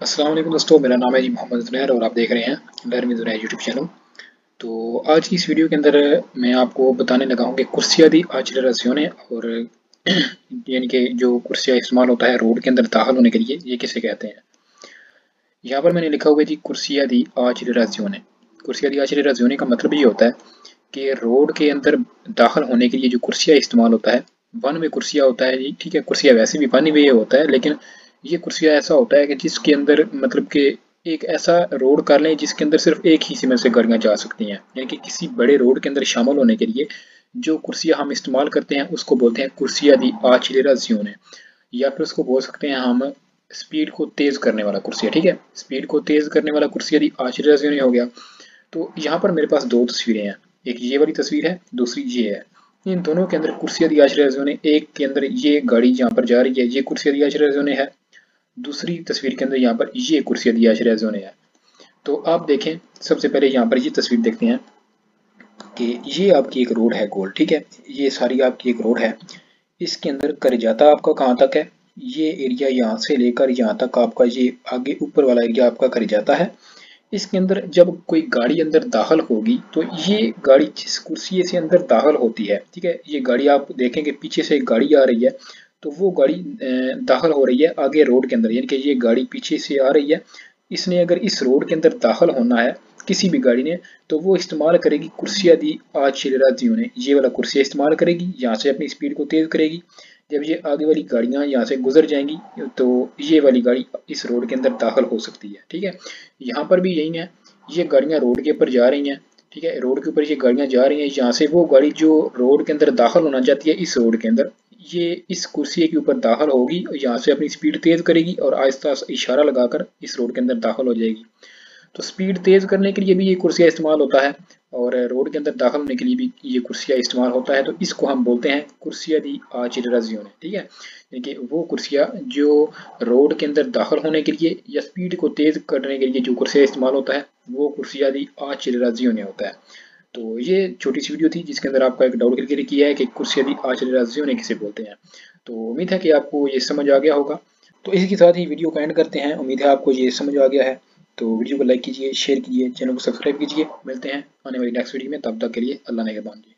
अस्सलाम वालेकुम दोस्तों, मेरा नाम है जी मोहम्मद ज़ुनैर और आप देख रहे हैं learn with Zunair YouTube channel. तो आज की इस वीडियो के अंदर मैं आपको बताने लगा हूँ कि कुर्सिया दी आचरेराzione और यानी कि जो कुर्सिया इस्तेमाल होता है रोड के अंदर दाखिल होने के लिए, ये किसे कहते हैं। यहाँ पर मैंने लिखा हुआ है जी कुर्सिया दी आचरेराzione। कुर्सिया दी आचरेराzione का मतलब ये होता है कि रोड के अंदर दाखिल होने के लिए जो कुर्सिया इस्तेमाल होता है, वन वे कुर्सिया होता है जी। ठीक है, कुर्सिया वैसे भी वन वे होता है, लेकिन ये कुर्सिया ऐसा होता है कि जिसके अंदर मतलब कि एक ऐसा रोड कर लें जिसके अंदर सिर्फ एक ही में से गाड़ियाँ जा सकती हैं, यानी कि किसी बड़े रोड के अंदर शामिल होने के लिए जो कुर्सिया हम इस्तेमाल करते हैं उसको बोलते हैं कुर्सिया दी आचरेराzione, या फिर उसको बोल सकते हैं हम स्पीड को तेज करने वाला कुर्सिया। ठीक है, स्पीड को तेज करने वाला कुर्सिया दी आचरेराzione हो गया। तो यहाँ पर मेरे पास दो तस्वीरें हैं, एक ये वाली तस्वीर है, दूसरी ये है। इन दोनों के अंदर कुर्सिया दी आचरेराzione, एक के अंदर ये गाड़ी यहाँ पर जा रही है, ये कुर्सिया दी आचरेराzione है। दूसरी तस्वीर के अंदर यहाँ पर ये कुर्सिया दी आचरेराzione है। तो आप देखें, सबसे पहले यहाँ पर ये तस्वीर देखते हैं कि ये आपकी एक रोड है गोल। ठीक है, ये सारी आपकी एक रोड है। इसके अंदर करजाता आपका कहाँ तक है, ये एरिया यहाँ से लेकर यहाँ तक आपका ये आगे ऊपर वाला एरिया आपका करजाता है। इसके अंदर जब कोई गाड़ी अंदर दाखिल होगी तो ये गाड़ी जिस कुर्सी से अंदर दाखिल होती है, ठीक है, ये गाड़ी आप देखेंगे पीछे से एक गाड़ी आ रही है, तो वो गाड़ी दाखिल हो रही है आगे रोड के अंदर, यानी कि ये गाड़ी पीछे से आ रही है। इसने अगर इस रोड के अंदर दाखिल होना है किसी भी गाड़ी ने, तो वो इस्तेमाल करेगी कुर्सिया दी आचरेराzione, ये वाला कुर्सिया इस्तेमाल करेगी, यहाँ से अपनी स्पीड को तेज करेगी। जब ये आगे वाली गाड़ियाँ यहाँ से गुजर जाएंगी तो ये वाली गाड़ी इस रोड के अंदर दाखिल हो सकती है। ठीक है, यहाँ पर भी यही है, ये गाड़ियाँ रोड के ऊपर जा रही हैं। ठीक है, रोड के ऊपर ये गाड़ियाँ जा रही हैं, यहाँ से वो गाड़ी जो रोड के अंदर दाखिल होना चाहती है इस रोड के अंदर, ये इस कुर्सी के ऊपर दाखिल होगी, यहाँ से अपनी स्पीड तेज करेगी और आहिस्ता इशारा लगाकर इस रोड के अंदर दाखिल हो जाएगी। तो स्पीड तेज करने के लिए भी ये कुर्सिया इस्तेमाल होता है और रोड के अंदर दाखिल होने के लिए भी ये कुर्सिया इस्तेमाल होता है। तो इसको हम बोलते हैं कुर्सिया दी आचरेराzione। ठीक है, देखिए वो कुर्सिया जो रोड के अंदर दाखिल होने के लिए या स्पीड को तेज करने के लिए जो कुर्सिया इस्तेमाल होता है वो कुर्सिया दी आचरेराzione होता है। तो ये छोटी सी वीडियो थी जिसके अंदर आपका एक डाउट क्लियर किया है कि कुर्सिया दी आचरेराzione किसे बोलते हैं। तो उम्मीद है कि आपको ये समझ आ गया होगा। तो इसी के साथ ही वीडियो को एंड करते हैं, उम्मीद है आपको ये समझ आ गया है। तो वीडियो को लाइक कीजिए, शेयर कीजिए, चैनल को सब्सक्राइब कीजिए। मिलते हैं आने वाली नेक्स्ट वीडियो में, तब तक के लिए अल्लाह नेगहबान जी।